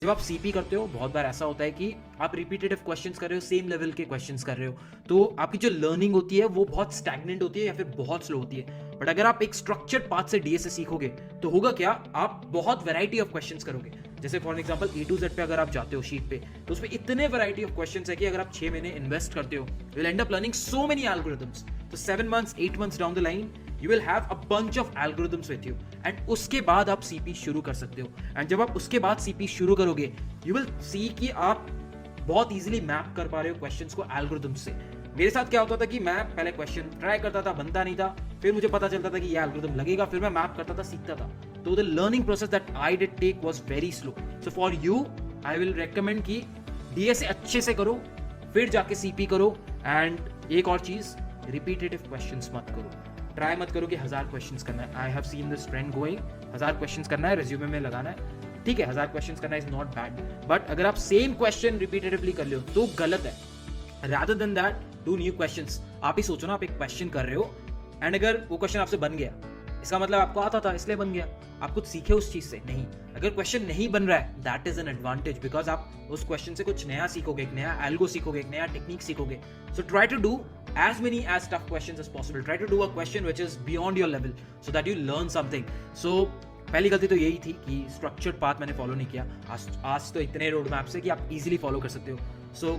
जब आप सीपी करते हो बहुत बार ऐसा होता है कि आप रिपीटेटिव क्वेश्चंस कर रहे हो, सेम लेवल के क्वेश्चंस कर रहे हो, तो आपकी जो लर्निंग होती है वो बहुत स्टैग्नेंट होती है या फिर बहुत स्लो होती है। बट अगर आप एक स्ट्रक्चर्ड पाथ से डीएसए सीखोगे तो होगा क्या, आप बहुत वैरायटी ऑफ क्वेश्चंस करोगे। जैसे for example A to Z पे अगर आप जाते हो शीट पे, तो उसमें इतने वैरायटी ऑफ क्वेश्चंस है कि अगर आप 6 महीने इन्वेस्ट करते हो, you will and up learning so many algorithms. तो 7 months 8 months down the line you will have a bunch of algorithms with you and उसके बाद आप CP शुरू कर सकते हो। एंड जब आप उसके बाद CP शुरू करोगे, you will see कि आप बहुत easily मैप कर पा रहे हो क्वेश्चंस को एल्गोरिथम्स से। मेरे साथ क्या होता था कि मैं पहले क्वेश्चन ट्राई करता था, बनता नहीं था, फिर मुझे पता चलता था कि ये एल्गोरिथम लगेगा, फिर मैं मैप करता था, सीखता था। तो the learning process that I did take was very slow. So for you I will recommend कि डीएसए अच्छे से करो, फिर जाके सीपी करो। एंड एक और चीज, रिपीटेटिव क्वेश्चंस मत करो। ट्राई मत करो कि 1000 क्वेश्चंस करना है। I have seen this trend going, 1000 questions करना है, रिज्यूमे में लगाना है। ठीक है, 1000 क्वेश्चंस करना इज नॉट बैड, बट अगर आप सेम क्वेश्चन रिपीटेटिवली कर लो तो गलत है। Rather than that do new questions. आप ही सोचो ना, आप एक क्वेश्चन कर रहे हो एंड अगर वो क्वेश्चन आपसे बन गया, इसका मतलब आपको आता था इसलिए बन गया, आप कुछ सीखे उस चीज से नहीं। अगर क्वेश्चन नहीं बन रहा है, that is an advantage, because आप उस क्वेश्चन से कुछ नया सीखोगे, एक नया एल्गो सीखोगे, एक नया टेक्निक सीखोगे। So try to do as many as tough questions as possible. Try to do a question which is beyond your level so that you learn something. So पहली गलती तो यही थी कि स्ट्रक्चर्ड पाथ मैंने फॉलो नहीं किया। आज तो इतने रोड मैप्स है कि आप इजीली फॉलो कर सकते हो। सो